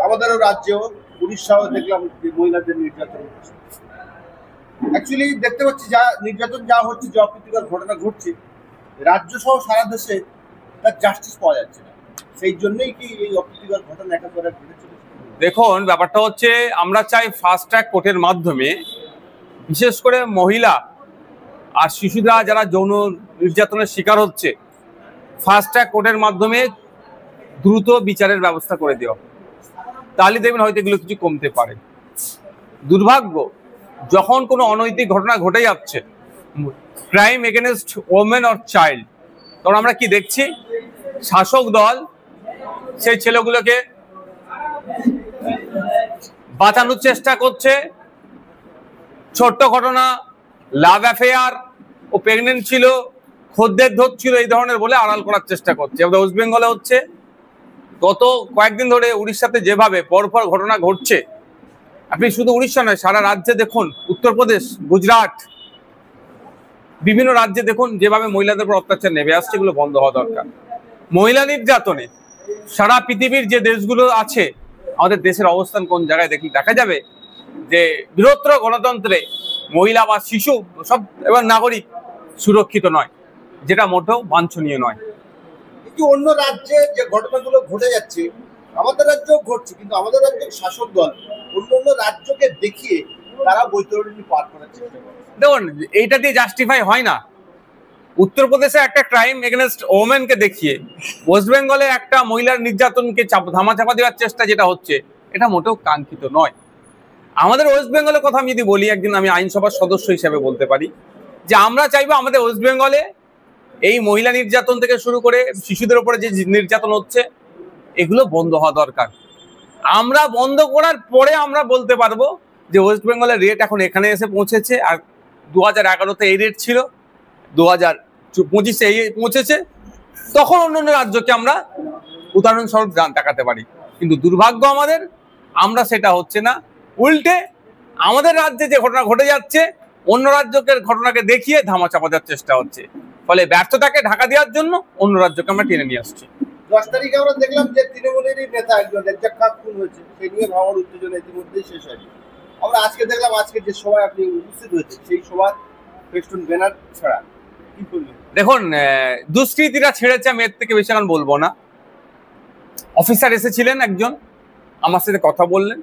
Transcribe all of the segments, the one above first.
আমাদেরও রাজ্যেও উড়িষ্যাও দেখলাম যে মহিলাদের নির্যাতন হচ্ছে। অ্যাকচুয়ালি দেখতে পাচ্ছি যা নির্যাতন যা হচ্ছে, যে অপ্রীতিকর ঘটনা ঘটছে রাজ্য সহ সারা দেশে, তার জাস্টিস পাওয়া যাচ্ছে না। সেই জন্যই কি এই অপ্রীতিকর ঘটনা একেবারে ঘটেছে? দেখুন, ব্যাপারটা হচ্ছে আমরা চাই ফাস্ট ট্র্যাক কোর্টের মাধ্যমে বিশেষ করে মহিলা আর শিশুরা যারা যৌন নির্যাতনের শিকার হচ্ছে, ফাস্ট ট্র্যাক কোর্টের মাধ্যমে দ্রুত বিচারের ব্যবস্থা করে দেওয়া। তাহলে দেখবেন হয়তো এগুলো কিছু কমতে পারে। দুর্ভাগ্য, যখন কোনো অনৈতিক ঘটনা ঘটে যাচ্ছে, crime against women or child, তখন আমরা কি দেখছি? শাসক দল সেই ছেলেগুলোকে বাঁচানোর চেষ্টা করছে। ছোট্ট ঘটনা, লাভ অ্যাফেয়ার, ও প্রেগনেন্ট ছিল, খদ্দের ধরছিল, এই ধরনের বলে আড়াল করার চেষ্টা করছে। আমাদের ওয়েস্ট বেঙ্গলে হচ্ছে, গত কয়েকদিন ধরে উড়িষ্যাতে যেভাবে পরপর ঘটনা ঘটছে, আপনি শুধু উড়িষ্যা নয়, সারা রাজ্যে দেখুন, উত্তরপ্রদেশ, গুজরাট, বিভিন্ন রাজ্যে দেখুন যেভাবে মহিলাদের উপর অত্যাচার নেমে আসছে, এগুলো বন্ধ হওয়া দরকার। মহিলা নির্যাতনে সারা পৃথিবীর যে দেশগুলো আছে, আমাদের দেশের অবস্থান কোন জায়গায় দেখা যাবে যে বৃহত্তর গণতন্ত্রে মহিলা বা শিশু সব এবং নাগরিক সুরক্ষিত নয়, যেটা মোটেও বাঞ্ছনীয় নয়। কিন্তু অন্য রাজ্যে যে ঘটনাগুলো ঘটে যাচ্ছে আমাদের রাজ্যেও ঘটছে, কিন্তু আমাদের রাজ্যের শাসক দল অন্য অন্য রাজ্যকে দেখিয়ে তারা বৈতরণী পার করার চেষ্টা করে। দেখুন, এইটা দিয়ে জাস্টিফাই হয় না। উত্তরপ্রদেশে একটা ক্রাইম এগেনস্ট ওমেনকে দেখিয়ে ওয়েস্ট বেঙ্গলে একটা মহিলার নির্যাতনকে ধামাচাপা দেওয়ার চেষ্টা যেটা হচ্ছে, এটা মোটেও কাঙ্ক্ষিত নয়। আমাদের ওয়েস্ট বেঙ্গলের কথা আমি যদি বলি, একদিন আমি আইনসভার সদস্য হিসেবে বলতে পারি যে আমরা চাইবো আমাদের ওয়েস্ট বেঙ্গলে এই মহিলা নির্যাতন থেকে শুরু করে শিশুদের উপরে যে নির্যাতন হচ্ছে, এগুলো বন্ধ হওয়া দরকার। আমরা বন্ধ করার পরে আমরা বলতে পারবো যে ওয়েস্ট বেঙ্গলের রেট এখন এখানে এসে পৌঁছেছে, আর 2011-তে এই রেট ছিল, 2025-এ এই পৌঁছেছে, তখন অন্য রাজ্যকে আমরা উদাহরণস্বরূপ দেখাতে পারি। কিন্তু দুর্ভাগ্য আমাদের, আমরা সেটা হচ্ছে না। উল্টে আমাদের রাজ্যে যে ঘটনা ঘটে যাচ্ছে, অন্য রাজ্যকে ঘটনাকে দেখিয়ে ধামাচাপা দেওয়ার চেষ্টা হচ্ছে। ফলে ব্যর্থতাকে ঢাকা দেওয়ার জন্য অন্য রাজ্যকে আমরা টেনে নিয়ে আসছি। 10 তারিখে আমরা দেখলাম যে তৃণমূলেরই নেতা একজন রেজ্জাক খান খুন হয়েছে, সেই নিয়ে ভাবার উত্তেজনা ইতিমধ্যেই শেষ হয়নি। আমরা আজকে দেখলাম, আজকে যে সভায় আপনি উপস্থিত হয়েছে, সেই সভায় ফেস্টুন ব্যানার ছাড়া কি করলেন? দেখুন, দুষ্কৃতীরা ছেড়েছে, আমি এর থেকে বেশি এখন বলবো না। অফিসার এসেছিলেন একজন, আমার সাথে কথা বললেন,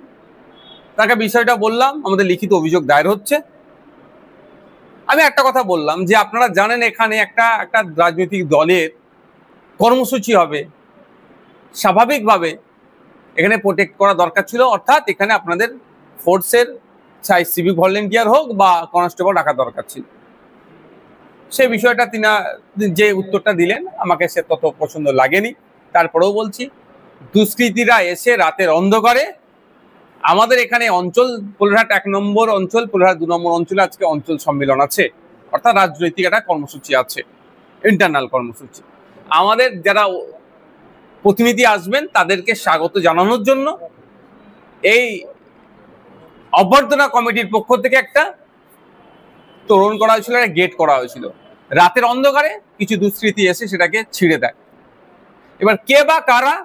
তাকে বিষয়টা বললাম, আমাদের লিখিত অভিযোগ দায়ের হচ্ছে। আমি একটা কথা বললাম যে আপনারা জানেন এখানে একটা রাজনৈতিক দলের কর্মসূচি হবে, স্বাভাবিকভাবে এখানে প্রোটেক্ট করা দরকার ছিল, অর্থাৎ এখানে আপনাদের ফোর্সের চাই সিভিক ভলেন্টিয়ার হোক বা কনস্টেবল রাখা দরকার ছিল। সেই বিষয়টা তিনি যে উত্তরটা দিলেন আমাকে সে তত পছন্দ লাগেনি। তারপরেও বলছি, দুষ্কৃতীরা এসে রাতের অন্ধকারে আমাদের এখানে অঞ্চল, পোলেরহাট 1 নম্বর অঞ্চল, পোলেরহাট 2 নম্বর অঞ্চলে আজকে অঞ্চল সম্মেলন আছে, অর্থাৎ রাজনৈতিক একটা কর্মসূচি আছে, ইন্টারনাল কর্মসূচি। আমাদের যারা প্রতিনিধি আসবেন তাদেরকে স্বাগত জানানোর জন্য এই অভ্যর্থনা কমিটির পক্ষ থেকে একটা তোরণ করা হয়েছিল, একটা গেট করা হয়েছিল। রাতের অন্ধকারে কিছু দুষ্কৃতী এসে সেটাকে ছিঁড়ে দেয়। এবার কে বা কারা,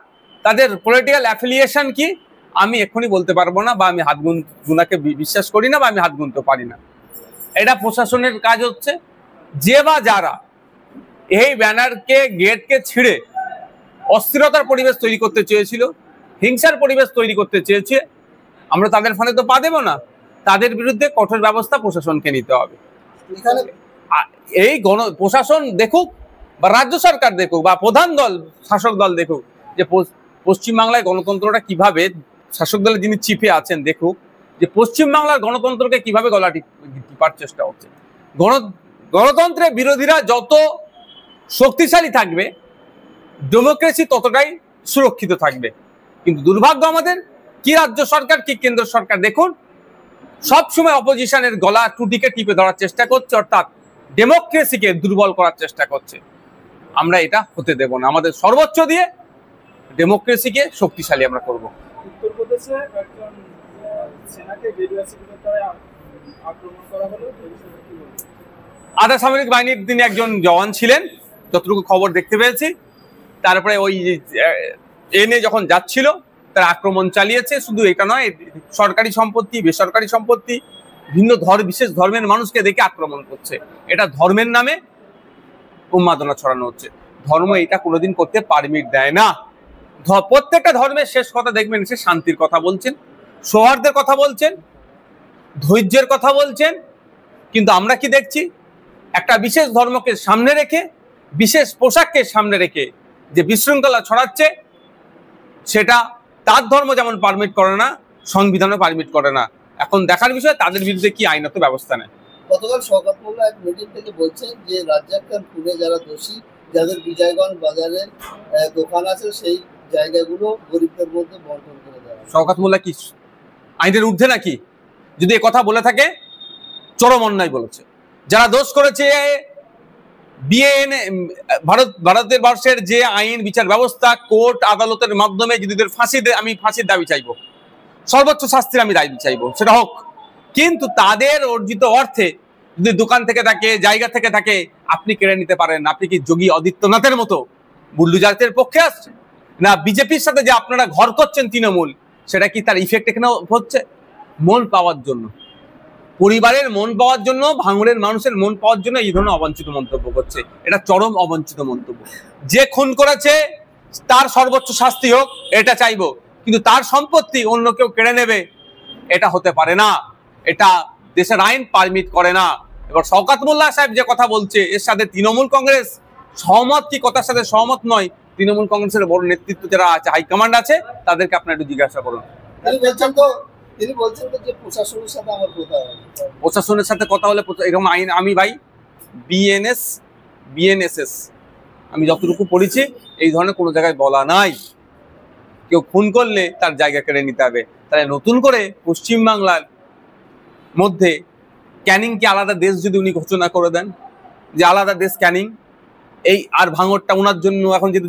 তাদের পলিটিক্যাল অ্যাফিলিয়েশন কি, আমি এক্ষুনি বলতে পারবো না, বা আমি হাত গুনাকে বিশ্বাস করি না, বা আমি হাত গুনতে পারি না। এটা প্রশাসনের কাজ হচ্ছে। যে বা যারা এই ব্যানারকে, গেটকে ছিঁড়ে অস্থিরতার পরিবেশ তৈরি করতে চেয়েছিল, হিংসার পরিবেশ তৈরি করতে চেয়েছে, আমরা তাদের ফলে তো পা দেব না। তাদের বিরুদ্ধে কঠোর ব্যবস্থা প্রশাসনকে নিতে হবে। এই প্রশাসন দেখুক, বা রাজ্য সরকার দেখুক, বা প্রধান দল, শাসক দল দেখুক যে পশ্চিমবাংলায় গণতন্ত্রটা কিভাবে, শাসক দলের যিনি চিফে আছেন দেখুক যে পশ্চিমবাংলার গণতন্ত্রকে কিভাবে গলা টিপার চেষ্টা হচ্ছে। গণতন্ত্রের বিরোধীরা যত শক্তিশালী থাকবে, ডেমোক্রেসি ততটাই সুরক্ষিত থাকবে। কিন্তু দুর্ভাগ্য আমাদের, কি রাজ্য সরকার কি কেন্দ্র সরকার দেখুন, সবসময় অপোজিশনের গলা টুটিকে টিপে ধরার চেষ্টা করছে, অর্থাৎ ডেমোক্রেসিকে দুর্বল করার চেষ্টা করছে। আমরা এটা হতে দেব না। আমাদের সর্বোচ্চ দিয়ে ডেমোক্রেসিকে শক্তিশালী আমরা করব। উত্তরপ্রদেশে একজন সেনাকে আক্রমণ করা হলো, আধা সামরিক বাহিনীর তিনি একজন জওয়ান ছিলেন, যতটুকু খবর দেখতে পেয়েছি। তারপরে ওই এনে যখন যাচ্ছিল তারা আক্রমণ চালিয়েছে। শুধু এটা নয়, সরকারি সম্পত্তি, বেসরকারি সম্পত্তি, ভিন্ন বিশেষ ধর্মের মানুষকে দেখে আক্রমণ করছে। এটা ধর্মের নামে উন্মাদনা ছড়ানো হচ্ছে। ধর্ম এটা কোনোদিন করতে পারমিট দেয় না। প্রত্যেকটা ধর্মের শেষ কথা দেখবেন, সে শান্তির কথা বলছেন, সৌহার্দ্যের কথা বলছেন, ধৈর্যের কথা বলছেন। কিন্তু আমরা কি দেখছি? একটা বিশেষ ধর্মকে সামনে রেখে, বিশেষ পোশাককে সামনে রেখে যে বিশৃঙ্খলা ছড়াচ্ছে, সেটা তার ধর্ম যেমন পারমিট করে না, সংবিধানও পারমিট করে না। এখন দেখার বিষয় তাদের বিরুদ্ধে কি আইনত ব্যবস্থা নেয়। গতকাল শওকত মোল্লা এক মিটিং থেকে বলছেন যে রাজ্জাক খান খুনে যারা দোষী, যাদের বিজয়গঞ্জ বাজারে দোকান আছে, সেই জায়গাগুলো গরিবদের মধ্যে বন্টন করে দেওয়া। শওকত মোল্লা কি আইনের ঊর্ধ্বে নাকি? যদি এ কথা বলে থাকে, চরম অন্যায় বলেছে। যারা দোষ করেছে, ভারতের বর্ষের যে আইন বিচার ব্যবস্থা, কোর্ট আদালতের মাধ্যমে যদি ফাঁসি দেয়, আমি ফাঁসির দাবি চাইবো, সর্বোচ্চ শাস্তির আমি দাবি চাইবো, সেটা হোক। কিন্তু তাদের অর্জিত অর্থে যদি দোকান থেকে থাকে, জায়গা থেকে থাকে, আপনি কেড়ে নিতে পারেন। আপনি কি যোগী আদিত্যনাথের মতো বুল্ডুজারদের পক্ষে আসছে না? বিজেপির সাথে যে আপনারা ঘর করছেন তৃণমূল, সেটা কি তার ইফেক্ট এখানে হচ্ছে? মন পাওয়ার জন্য, পরিবারের মন পাওয়ার জন্য, ভাঙড়ের মানুষের মন পাওয়ার জন্য এই ধরনের অবাঞ্ছিত মন্তব্য করছে। এটা চরম অবাঞ্ছিত মন্তব্য। যে খুন করেছে তার সর্বোচ্চ শাস্তি হোক, এটা চাইবো, কিন্তু তার সম্পত্তি অন্য কেউ কেড়ে নেবে, এটা হতে পারে না। এটা দেশের আইন পারমিট করে না। এবার শওকত মোল্লা সাহেব যে কথা বলছে, এর সাথে তৃণমূল কংগ্রেস সহমত কি কথার সাথে সহমত নয়, তৃণমূল কংগ্রেসের বড় নেতৃত্ব যারা আছে, হাইকমান্ড আছে, তাদেরকে আপনারা একটু জিজ্ঞাসা করুন। তিনি বলছেন তো যে প্রশাসনের সাথে আমার কথা হয়। প্রশাসনের সাথে কথা হলে এরকম আইন, আমি ভাই বিএনএসএস আমি যতটুকু পড়েছি, এই ধরনের কোনো জায়গায় বলা নাই কেউ খুন করলে তার জায়গা কেড়ে নিতে হবে। তাহলে নতুন করে পশ্চিমবাংলার মধ্যে ক্যানিংকে আলাদা দেশ যদি উনি ঘোষণা করে দেন, যে আলাদা দেশ ক্যানিং, এই আর ভাঙড়টা ওনার জন্য এখন যদি